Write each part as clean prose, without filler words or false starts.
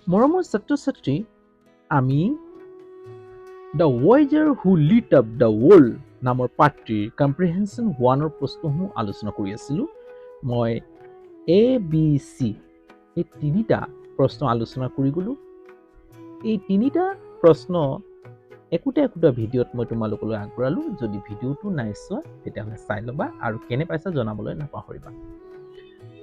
মৰমৰ ছাত্ৰ-ছাত্ৰী, আমি দ্য ৱাইজাৰ who lit up the world নামৰ পাঠটিৰ কম্প্ৰিহেনশ্যন 1ৰ প্ৰশ্নসমূহ আলোচনা কৰি আছিলোঁ। মই ABC এই তিনিটা প্ৰশ্ন আলোচনা কৰি গ'লোঁ। এই তিনিটা প্ৰশ্ন একোটা ভিডিঅ'ত মই তোমালোকলৈ আগবঢ়ালোঁ। যদি ভিডিঅ'টো নাই চোৱা তেতিয়াহ'লে চাই ল'বা আৰু কেনে পাইছা জনাবলৈ নাপাহৰিবা।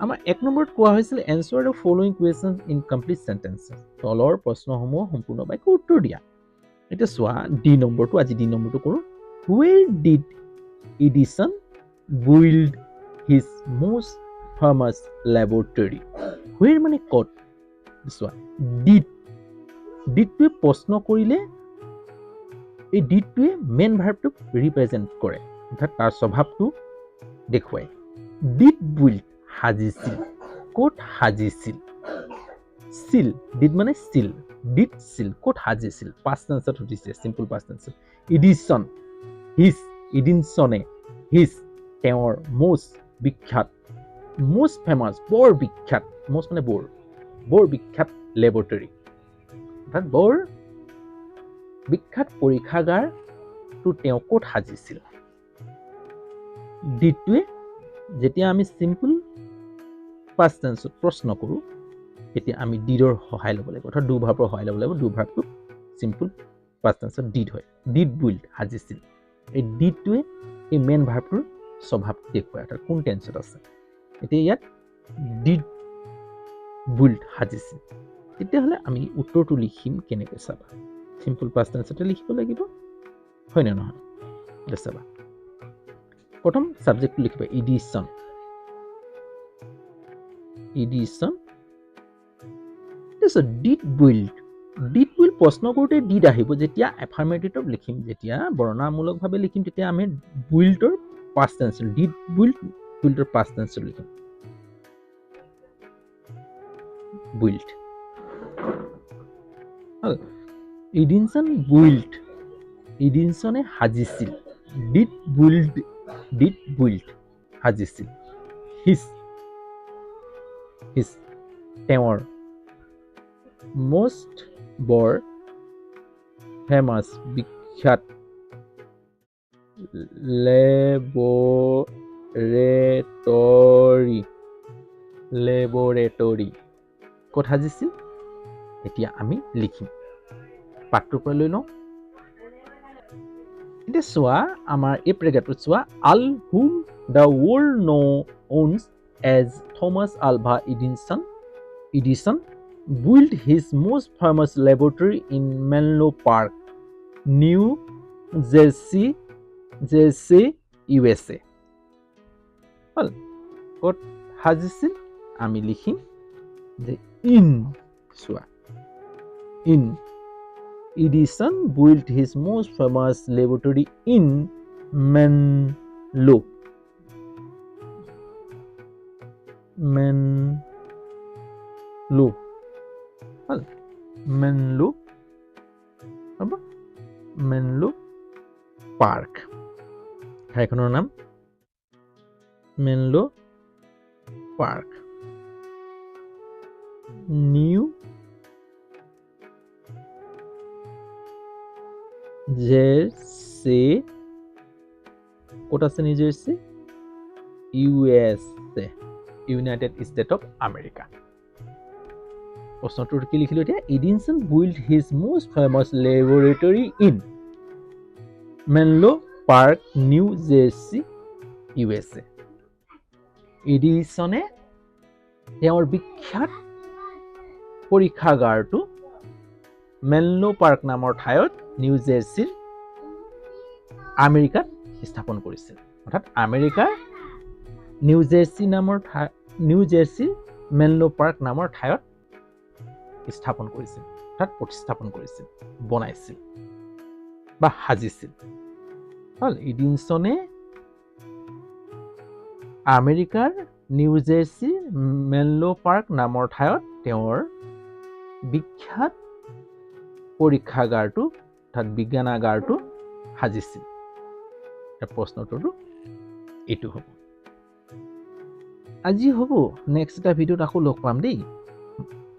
আমাৰ 1 নম্বৰত কোৱা হৈছিল answer the following questions in complete sentences. তলৰ প্ৰশ্নসমূহ সম্পূৰ্ণ বাক্যত উত্তৰ দিয়া। এতিয়া চোৱা ডি নম্বৰটো, আজি ডি নম্বৰটো কৰোঁ। Where did Edison build his most famous laboratory? Where মানে ক'ত? চোৱা ডিডটোৱে প্ৰশ্ন কৰিলে এই ডিডটোৱে মেইন ভাৰ্বটোক ৰিপ্ৰেজেণ্ট কৰে, অৰ্থাৎ তাৰ স্বভাৱটো দেখুৱায়। ডিড বিল্ড সাজিছিল, ক'ত সাজিছিল? চিল, ডিড মানে চিল, ডিড চিল, ক'ত সাজিছিল? পাষ্ট টেন্সত সুধিছে, চিম্পল পাষ্ট টেন্সত। এডিছন, এডিনছনে, হিজ তেওঁৰ, মষ্ট বিখ্যাত, মষ্ট ফেমাছ বৰ বিখ্যাত, মষ্ট মানে বৰ বিখ্যাত লেবৰেটৰী, অৰ্থাৎ বৰ বিখ্যাত পৰীক্ষাগাৰটো তেওঁ ক'ত সাজিছিল? ডিডটোৱে যেতিয়া আমি চিম্পল পাষ্ট টেন্সত প্ৰশ্ন কৰোঁ তেতিয়া আমি ডিডৰ সহায় ল'ব লাগিব, অৰ্থাৎ ডু ভাৰ্বৰ সহায় ল'ব লাগিব। ডু ভাৰ্বটো চিম্পল পাষ্ট টেন্সত ডিড হয়। ডিড বিল্ড সাজিছিল। এই ডিডটোৱে এই মেইন ভাৰ্বটোৰ স্বভাৱ দেখুৱায়, অৰ্থাৎ কোন টেন্সত আছে। এতিয়া ইয়াত ডিড বিল্ড সাজিছিল। তেতিয়াহ'লে আমি উত্তৰটো লিখিম কেনেকৈ চাবা। চিম্পল পাষ্ট টেন্সতে লিখিব লাগিব, হয় নে নহয়? এতিয়া চাবা, প্ৰথম ছাবজেক্টটো লিখিবা এডিছন। তাৰপিছত ডিড বিল্ড প্ৰশ্ন কৰোঁতে ডিড আহিব। যেতিয়া এফাৰ্মেটিভ লিখিম, যেতিয়া বৰ্ণনামূলকভাৱে লিখিম, তেতিয়া আমি বিল্ডৰ পাষ্ট টেন্স, ডিড বিল্ডৰ পাষ্ট টেন্স লিখিম। বিল্ড, এডিনছনে সাজিছিল। ডিড বিল্ড সাজিছিল। হিজ তেওঁৰ, মষ্ট বৰ ফেমাছ বিখ্যাত লেবৰেটৰী ক'ত সাজিছিল? এতিয়া আমি লিখিম। পাঠটোৰ পৰা লৈ লওঁ। এতিয়া চোৱা, আমাৰ এই প্ৰেগাৰটোত চোৱা, all whom the world knows as Thomas Alva Edison built his most famous laboratory in Menlo Park, New Jersey, USA. Well, ক'ত সাজিছিল? আমি লিখিম যে in Edison built his most famous laboratory in Menlo park, ঠাইখনৰ নাম Menlo park, New Jersey. ক'ত আছে New Jersey? USA, United State of America. প্ৰশ্নটোৰ কি লিখিলোঁ এতিয়া? Edison build his most famous laboratory in Menlo park, New Jersey, USA. এডিছনে তেওঁৰ বিখ্যাত পৰীক্ষাগাৰটো মেনলো পাৰ্ক নামৰ ঠাইত নিউ জাৰ্চিৰ আমেৰিকাত স্থাপন কৰিছিল, অৰ্থাৎ আমেৰিকাৰ নিউ জাৰ্চিৰ মেনলো পাৰ্ক নামৰ ঠাইত স্থাপন কৰিছিল, অৰ্থাৎ প্ৰতিস্থাপন কৰিছিল, বনাইছিল বা সাজিছিল। হ'ল, এডিনছনে আমেৰিকাৰ নিউ জাৰ্চিৰ মেনলো পাৰ্ক নামৰ ঠাইত তেওঁৰ বিখ্যাত পৰীক্ষাগাৰটো, অৰ্থাৎ বিজ্ঞানাগাৰটো সাজিছিল। প্ৰশ্নটো এইটো হ'ব। আজি হ'ব, নেক্সট এটা ভিডিঅ'ত আকৌ লগ পাম দেই।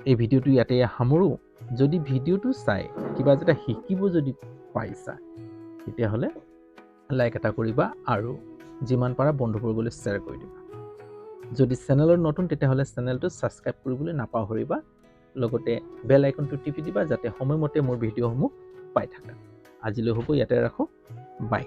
এই ভিডিঅ'টো ইয়াতে সামৰোঁ। যদি ভিডিঅ'টো চাই কিবা এটা শিকিব যদি পাইছা তেতিয়াহ'লে লাইক এটা কৰিবা আৰু যিমান পাৰা বন্ধুবৰ্গলৈ শ্বেয়াৰ কৰি দিবা। যদি চেনেলত নতুন তেতিয়াহ'লে চেনেলটো ছাবস্ক্ৰাইব কৰিবলৈ নাপাহৰিবা। লগতে বেল আইকনটো টিপি দিবা যাতে সময়মতে মোৰ ভিডিঅ'সমূহ পাই থাকা। আজিলৈ হ'ব ইয়াতে ৰাখোঁ। বাই।